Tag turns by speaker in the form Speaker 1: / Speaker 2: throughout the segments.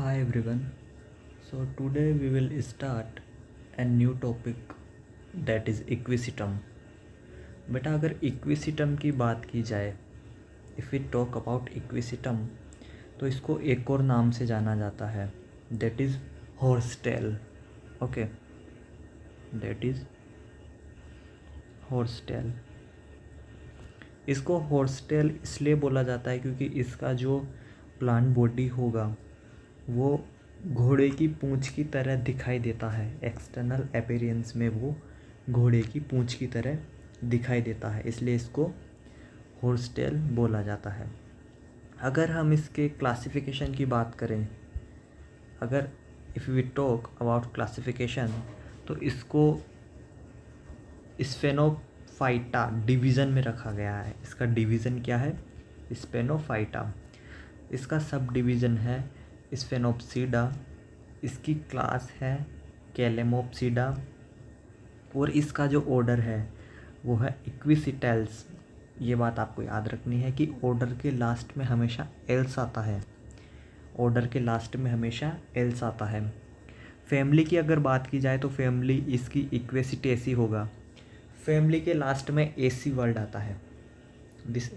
Speaker 1: Hi everyone. So today we will start a new topic that is equiसिटम. बेटा अगर equisetum की बात की जाए, if we talk about equisetum, तो इसको एक और नाम से जाना जाता है, that is horsetail. Okay, that is horsetail. इसको हॉर्सटेल इसलिए बोला जाता है क्योंकि इसका जो प्लांट बॉडी होगा वो घोड़े की पूंछ की तरह दिखाई देता है. एक्सटर्नल अपीयरेंस में वो घोड़े की पूंछ की तरह दिखाई देता है, इसलिए इसको हॉर्सटेल बोला जाता है. अगर हम इसके क्लासिफिकेशन की बात करें, अगर if we talk about classification, तो इसको स्फेनोफाइटा डिवीज़न में रखा गया है. इसका डिवीज़न क्या है? स्फेनोफाइटा. इसका सब डिवीज़न है स्फेनोप्सिडा. इसकी क्लास है कैलेमोप्सिडा. और इसका जो ऑर्डर है वो है इक्विसिटेल्स. ये बात आपको याद रखनी है कि ऑर्डर के लास्ट में हमेशा एल्स आता है. ऑर्डर के लास्ट में हमेशा एल्स आता है. फैमिली की अगर बात की जाए तो फैमिली इसकी इक्वेसिटेसी होगा. फैमिली के लास्ट में एसी वर्ड आता है. दिस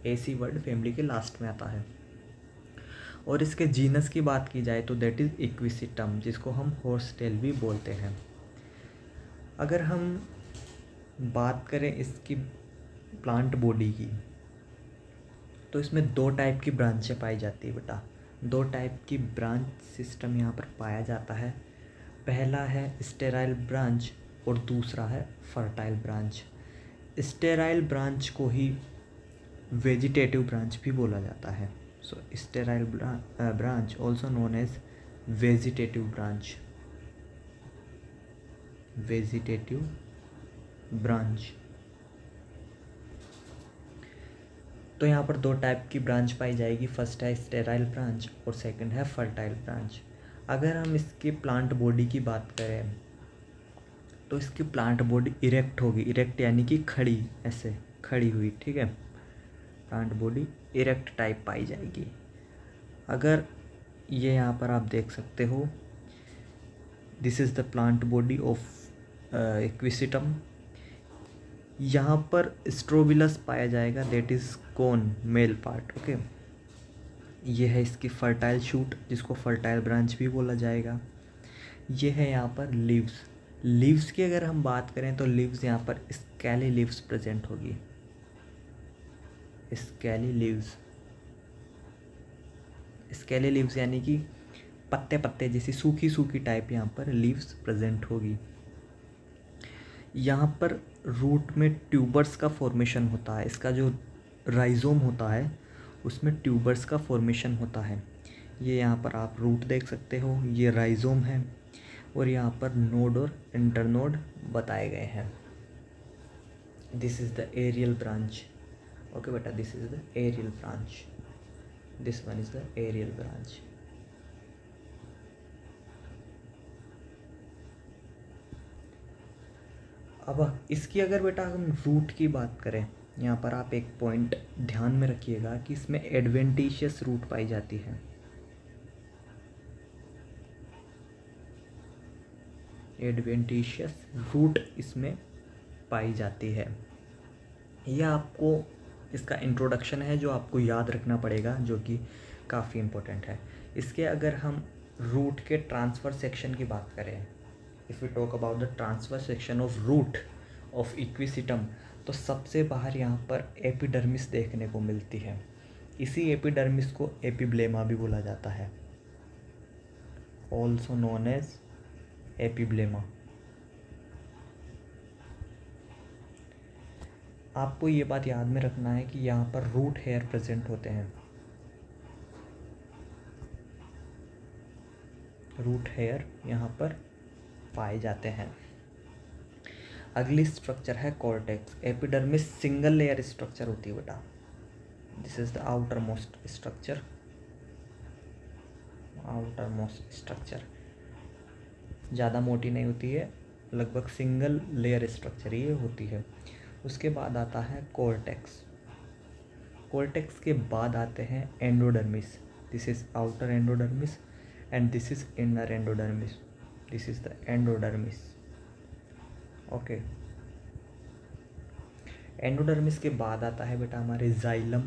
Speaker 1: एसी वर्ड फैमिली के लास्ट में आता है. और इसके जीनस की बात की जाए तो दैट इज़ इक्विसिटम, जिसको हम हॉर्सटेल भी बोलते हैं. अगर हम बात करें इसकी प्लांट बॉडी की, तो इसमें दो टाइप की ब्रांचें पाई जाती है बेटा. दो टाइप की ब्रांच सिस्टम यहाँ पर पाया जाता है. पहला है स्टेराइल ब्रांच और दूसरा है फर्टाइल ब्रांच. स्टेराइल ब्रांच को ही वेजिटेटिव ब्रांच भी बोला जाता है. So sterile branch also known as vegetative branch. Vegetative branch. तो यहाँ पर दो टाइप की ब्रांच पाई जाएगी. फर्स्ट है स्टेराइल ब्रांच और सेकंड है फर्टाइल ब्रांच. अगर हम इसकी प्लांट बॉडी की बात करें तो इसकी प्लांट बॉडी इरेक्ट होगी. इरेक्ट यानी कि खड़ी, ऐसे खड़ी हुई. ठीक है, प्लांट बॉडी इरेक्ट टाइप पाई जाएगी. अगर ये यहाँ पर आप देख सकते हो, this is the plant body of equisetum. यहाँ पर स्ट्रोबिलस पाया जाएगा, that is cone, male part. Okay, ये है इसकी फर्टाइल शूट, जिसको फर्टाइल ब्रांच भी बोला जाएगा. ये है यहाँ पर लीव्स. लीव्स की अगर हम बात करें तो लीव्स यहाँ पर स्केली लीव्स प्रेजेंट होगी. Scaly leaves. स्केली लीव्स यानी कि पत्ते पत्ते जैसी सूखी सूखी टाइप यहाँ पर लीव्स प्रेजेंट होगी. यहाँ पर रूट में ट्यूबर्स का फॉर्मेशन होता है. इसका जो राइजोम होता है उसमें ट्यूबर्स का फॉर्मेशन होता है. ये यहाँ पर आप रूट देख सकते हो, ये राइजोम है. और यहाँ पर नोड और इंटरनोड बताए गए हैं. This is the aerial branch. Okay बेटा, this is the aerial branch. This one is the aerial branch. अब इसकी अगर बेटा हम रूट की बात करें, यहाँ पर आप एक पॉइंट ध्यान में रखिएगा कि इसमें एडवेंटिशियस रूट पाई जाती है. एडवेंटिशियस रूट इसमें पाई जाती है. यह आपको इसका इंट्रोडक्शन है जो आपको याद रखना पड़ेगा, जो कि काफ़ी इम्पोर्टेंट है. इसके अगर हम रूट के ट्रांसफ़र सेक्शन की बात करें, if we talk about the transfer section of root of equisetum, तो सबसे बाहर यहाँ पर एपिडर्मिस देखने को मिलती है. इसी एपिडर्मिस को एपिब्लेमा भी बोला जाता है, ऑल्सो नोन एज एपिब्लेमा. आपको ये बात याद में रखना है कि यहाँ पर रूट हेयर प्रेजेंट होते हैं. रूट हेयर यहाँ पर पाए जाते हैं. अगली स्ट्रक्चर है cortex. Epidermis single layer structure होती है बेटा. This is the outer most structure. Outer most structure ज़्यादा मोटी नहीं होती है, लगभग सिंगल लेयर स्ट्रक्चर ये होती है. उसके बाद आता है कॉर्टेक्स. कॉर्टेक्स के बाद आते हैं endodermis. This is outer endodermis and this is inner endodermis. This is the endodermis. Okay, endodermis के बाद आता है बेटा हमारे जाइलम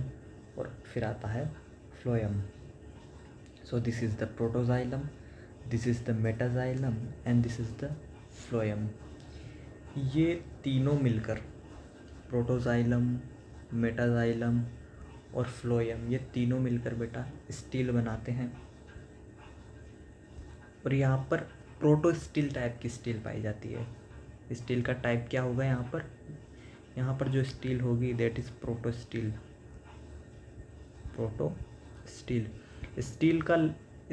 Speaker 1: और फिर आता है phloem. So this is the protoxylem, this is the metaxylem and this is the phloem. ये तीनों मिलकर प्रोटोजाइलम, मेटाजाइलम और फ्लोएम, ये तीनों मिलकर बेटा स्टील बनाते हैं। और यहाँ पर प्रोटो स्टील टाइप की स्टील पाई जाती है। स्टील का टाइप क्या होगा यहाँ पर? यहाँ पर जो स्टील होगी that is proto steel. Proto steel.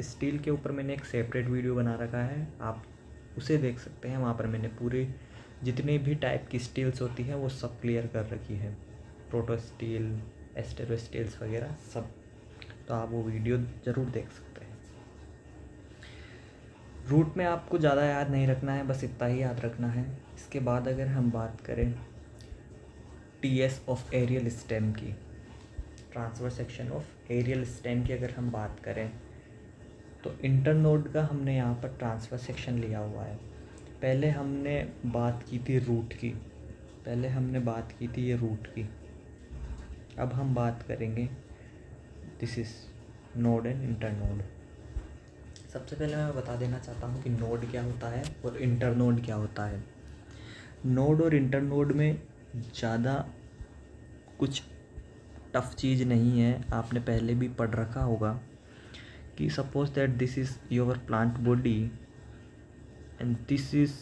Speaker 1: Steel के ऊपर मैंने एक सेपरेट वीडियो बना रखा है, आप उसे देख सकते हैं। वहाँ पर मैंने पूरे जितने भी टाइप की स्टील्स होती हैं वो सब क्लियर कर रखी है, प्रोटो स्टील, एस्टेरो स्टील्स वगैरह सब। तो आप वो वीडियो ज़रूर देख सकते हैं। रूट में आपको ज़्यादा याद नहीं रखना है, बस इतना ही याद रखना है। इसके बाद अगर हम बात करें टीएस ऑफ एरियल स्टेम की, transverse section of aerial stem की अगर हम बात करें तो इंटरनोड का हमने यहाँ पर ट्रांसवर्स सेक्शन लिया हुआ है। पहले हमने बात की थी रूट की, ये रूट की। अब हम बात करेंगे this is node and internode. सबसे पहले मैं बता देना चाहता हूँ कि नोड क्या होता है और इंटरनोड क्या होता है। नोड और इंटरनोड में ज़्यादा कुछ टफ चीज़ नहीं है, आपने पहले भी पढ़ रखा होगा कि suppose that this is your plant body and this is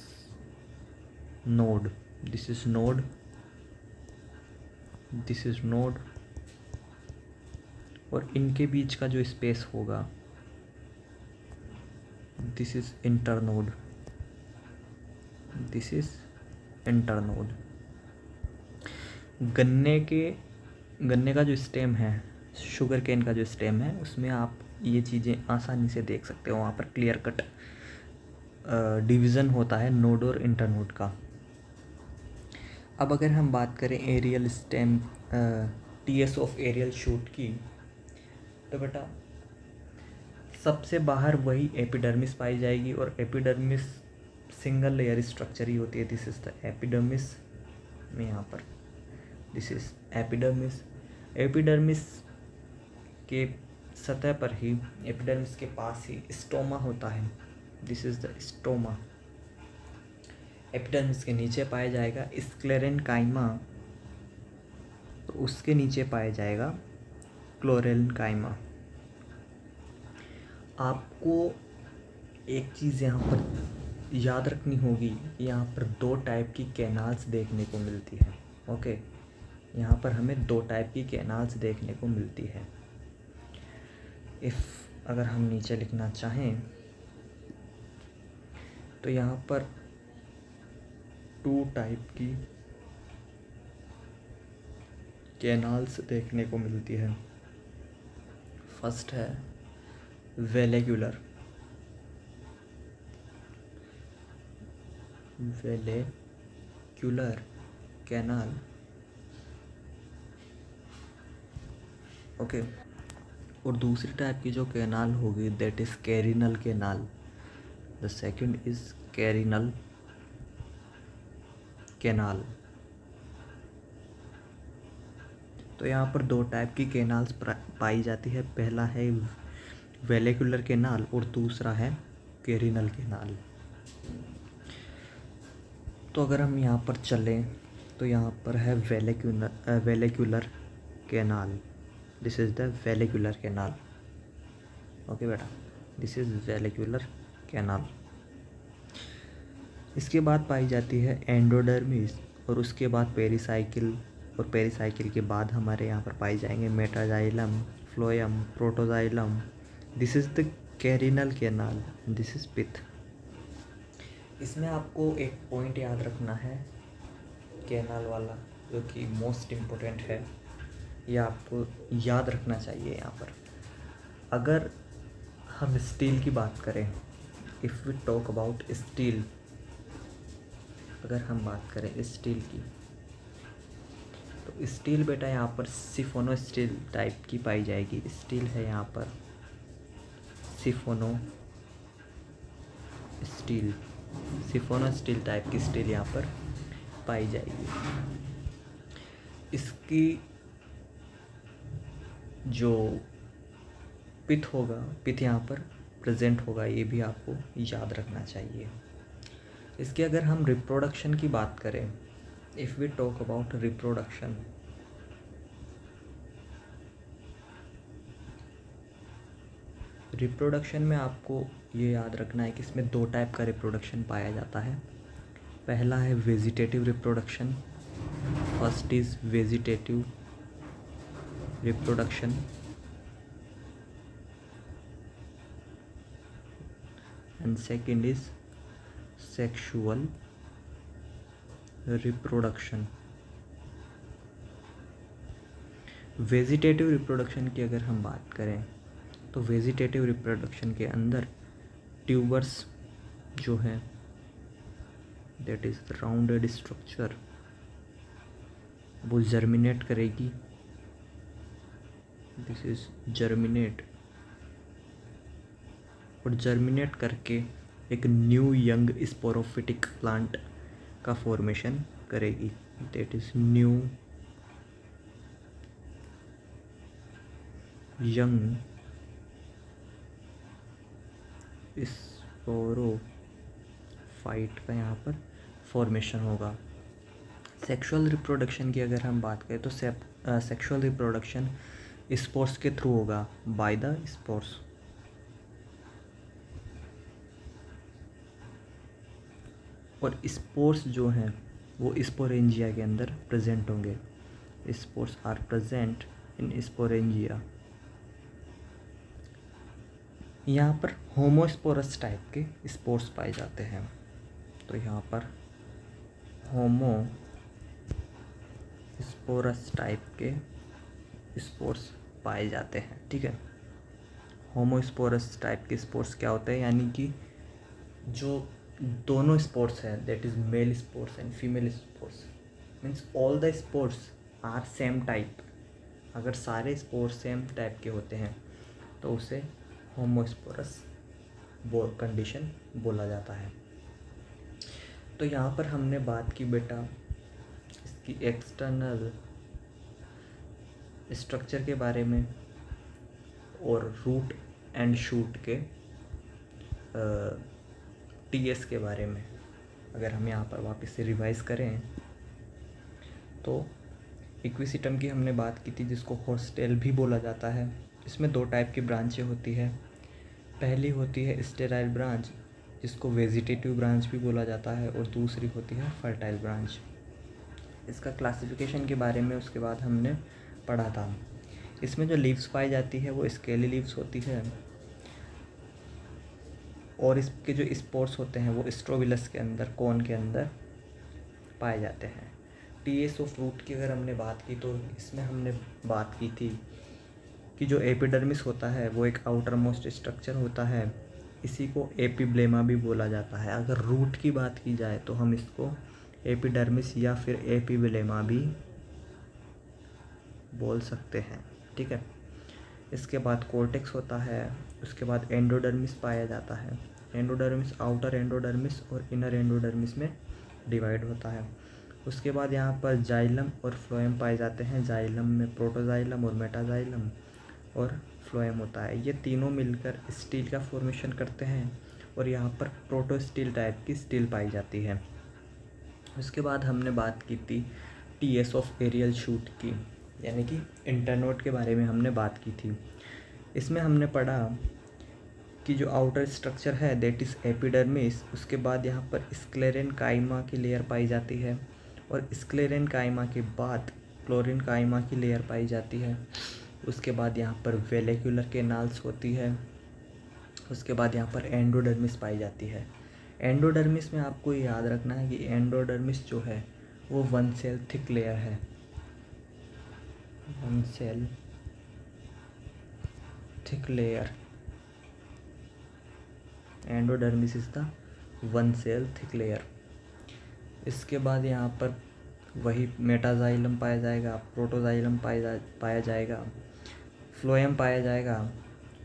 Speaker 1: node, this is node, this is node, और इनके बीच का जो स्पेस होगा this is internode, this is internode. गन्ने का जो स्टेम है, शुगर केन का जो स्टेम है, उसमें आप ये चीज़ें आसानी से देख सकते हो। वहाँ पर क्लियर कट डिवीज़न होता है नोड और इंटरनोड का। अब अगर हम बात करें aerial stem, TS of aerial shoot की, तो बेटा सबसे बाहर वही एपिडर्मिस पाई जाएगी और एपिडर्मिस सिंगल लेयर स्ट्रक्चर ही होती है। दिस इज़ द एपिडर्मिस में यहाँ पर दिस इज एपिडर्मिस। एपिडर्मिस के सतह पर ही, एपिडर्मिस के पास ही स्टोमा होता है। This is the stoma. Epidermis के नीचे पाया जाएगा स्क्लेरेनकाइमा, तो उसके नीचे पाया जाएगा क्लोरेनकाइमा। आपको एक चीज़ यहाँ पर याद रखनी होगी, यहाँ पर दो टाइप की कैनाल्स देखने को मिलती है। ओके, यहाँ पर हमें दो टाइप की कैनाल्स देखने को मिलती है। अगर हम नीचे लिखना चाहें तो यहाँ पर टू टाइप की कैनाल्स देखने को मिलती है। फर्स्ट है वेलेक्यूलर कैनाल। ओके, और दूसरी टाइप की जो कैनाल होगी that is carinal canal. The second is carinal canal. तो यहाँ पर दो टाइप की कैनाल्स पाई जाती है। पहला है वेलेक्यूलर कैनाल और दूसरा है कैरिनल कैनाल। तो अगर हम यहाँ पर चलें तो यहाँ पर है vallecular canal. This is the vallecular canal. Okay बेटा, दिस इज़ वेलेक्यूलर कैनाल। इसके बाद पाई जाती है एंडोडर्मिस और उसके बाद पेरिसाइकिल, और पेरिसाइकिल के बाद हमारे यहाँ पर पाई जाएंगे metaxylem, phloem, protoxylem. This is the carinal canal, this is pith. इसमें आपको एक पॉइंट याद रखना है कैनाल वाला, जो कि मोस्ट इम्पोर्टेंट है, यह आपको याद रखना चाहिए। यहाँ पर अगर हम स्टील की बात करें, if we talk about stele, अगर हम बात करें स्टील की, तो स्टील बेटा यहाँ पर सिफोनो स्टील टाइप की पाई जाएगी। स्टील है यहाँ पर सिफोनो स्टील, सिफोनो स्टील टाइप की स्टील यहाँ पर पाई जाएगी। इसकी जो पिथ होगा, पिथ यहाँ पर प्रेजेंट होगा, ये भी आपको याद रखना चाहिए। इसकी अगर हम रिप्रोडक्शन की बात करें, if we talk about reproduction, reproduction में आपको ये याद रखना है कि इसमें 2 टाइप का रिप्रोडक्शन पाया जाता है। पहला है vegetative reproduction, first is vegetative reproduction, and second is sexual reproduction. Vegetative reproduction की अगर हम बात करें तो वेजिटेटिव रिप्रोडक्शन के अंदर ट्यूबर्स जो हैं, दैट इज़ राउंडेड स्ट्रक्चर, वो जर्मिनेट करेगी, दिस इज जर्मिनेट, और जर्मिनेट करके एक न्यू यंग स्पोरोफिटिक प्लांट का फॉर्मेशन करेगी, that is new young sporophyte का यहाँ पर फॉर्मेशन होगा। सेक्सुअल रिप्रोडक्शन की अगर हम बात करें तो सेक्सुअल रिप्रोडक्शन स्पोर्स के थ्रू होगा, बाय द स्पोर्स। और स्पोर्स जो हैं वो स्पोरेंजिया के अंदर प्रेजेंट होंगे, spores are present in sporangia. यहाँ पर होमोस्पोरस टाइप के स्पोर्स पाए जाते हैं, तो यहाँ पर होमोस्पोरस टाइप के स्पोर्स पाए जाते हैं। ठीक है, होमोस्पोरस टाइप के स्पोर्स क्या होते हैं, यानी कि जो दोनों स्पोर्स हैं, that is male spores and female spores, means all the spores are same type. अगर सारे स्पोर्स सेम टाइप के होते हैं तो उसे होमोस्पोरस कंडीशन बोला जाता है। तो यहाँ पर हमने बात की बेटा इसकी एक्सटर्नल स्ट्रक्चर के बारे में और रूट एंड शूट के टीएस के बारे में। अगर हम यहाँ पर वापस से रिवाइज करें तो इक्विसिटम की हमने बात की थी, जिसको हॉस्टेल भी बोला जाता है। इसमें 2 टाइप की ब्रांचें होती है। पहली होती है स्टेराइल ब्रांच, जिसको वेजिटेटिव ब्रांच भी बोला जाता है, और दूसरी होती है फर्टाइल ब्रांच। इसका क्लासिफिकेशन के बारे में उसके बाद हमने पढ़ा था। इसमें जो लीव्स पाई जाती है वो स्केली लीव्स होती है, और इसके जो स्पोर्स होते हैं वो स्ट्रोबिलस के अंदर, कोन के अंदर पाए जाते हैं। टीएस ऑफ रूट की अगर हमने बात की तो इसमें हमने बात की थी कि जो एपिडर्मिस होता है वो एक आउटर मोस्ट स्ट्रक्चर होता है, इसी को एपिब्लेमा भी बोला जाता है। अगर रूट की बात की जाए तो हम इसको एपिडर्मिस या फिर एपिब्लेमा भी बोल सकते हैं। ठीक है, इसके बाद कोर्टेक्स होता है, उसके बाद एंडोडर्मिस पाया जाता है। एंडोडर्मिस आउटर एंडोडर्मिस और इनर एंडोडर्मिस में डिवाइड होता है। उसके बाद यहाँ पर जाइलम और फ्लोएम पाए जाते हैं। जाइलम में प्रोटोजाइलम और मेटाजाइलम और फ्लोएम होता है। ये तीनों मिलकर स्टील का फॉर्मेशन करते हैं, और यहाँ पर प्रोटो स्टील टाइप की स्टील पाई जाती है। उसके बाद हमने बात की थी टीएस ऑफ एरियल शूट की, यानी कि इंटरनोड के बारे में हमने बात की थी। इसमें हमने पढ़ा कि जो आउटर स्ट्रक्चर है दैट इज़ एपिडर्मिस, उसके बाद यहाँ पर स्क्लेरेन काइमा की लेयर पाई जाती है, और स्क्लेरेन काइमा के बाद क्लोरिन काइमा की लेयर पाई जाती है। उसके बाद यहाँ पर वेलिकुलर केनाल्स होती है। उसके बाद यहाँ पर एंडोडर्मिस पाई जाती है। एंडोडर्मिस में आपको याद रखना है कि एंडोडर्मिस जो है वो 1 सेल थिक लेयर है। 1 cell thick layer, endodermis is the 1 cell thick layer. इसके बाद यहाँ पर वही मेटाजाइलम पाया जाएगा, प्रोटोजाइलम पाया जाएगा, फ्लोएम पाया जाएगा,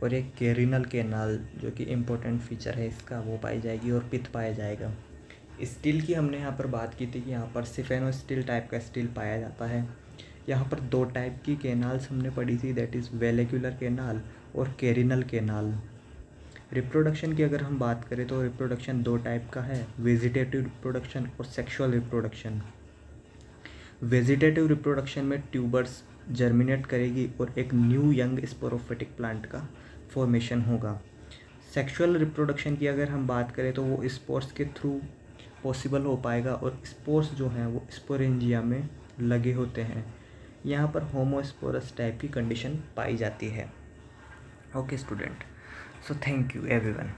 Speaker 1: और एक कैरिनल केनाल जो कि इम्पोर्टेंट फीचर है इसका वो पाई जाएगी, और पित्त पाया जाएगा। स्टील की हमने यहाँ पर बात की थी कि यहाँ पर सिफेनो स्टील टाइप का स्टील पाया जाता है। यहाँ पर दो टाइप की केनाल्स हमने पढ़ी थी, दैट इज़ वेलिकुलर केनाल और कैरिनल केनाल। रिप्रोडक्शन की अगर हम बात करें तो रिप्रोडक्शन दो टाइप का है, वेजिटेटिव रिप्रोडक्शन और सेक्सुअल रिप्रोडक्शन। वेजिटेटिव रिप्रोडक्शन में ट्यूबर्स जर्मिनेट करेगी और एक न्यू यंग स्पोरोफिटिक प्लांट का फॉर्मेशन होगा। सेक्सुअल रिप्रोडक्शन की अगर हम बात करें तो वो स्पोर्स के थ्रू पॉसिबल हो पाएगा, और स्पोर्स जो हैं वो स्पोरेंजिया में लगे होते हैं। यहाँ पर होमोस्पोरस टाइप की कंडीशन पाई जाती है। Okay student, so thank you everyone.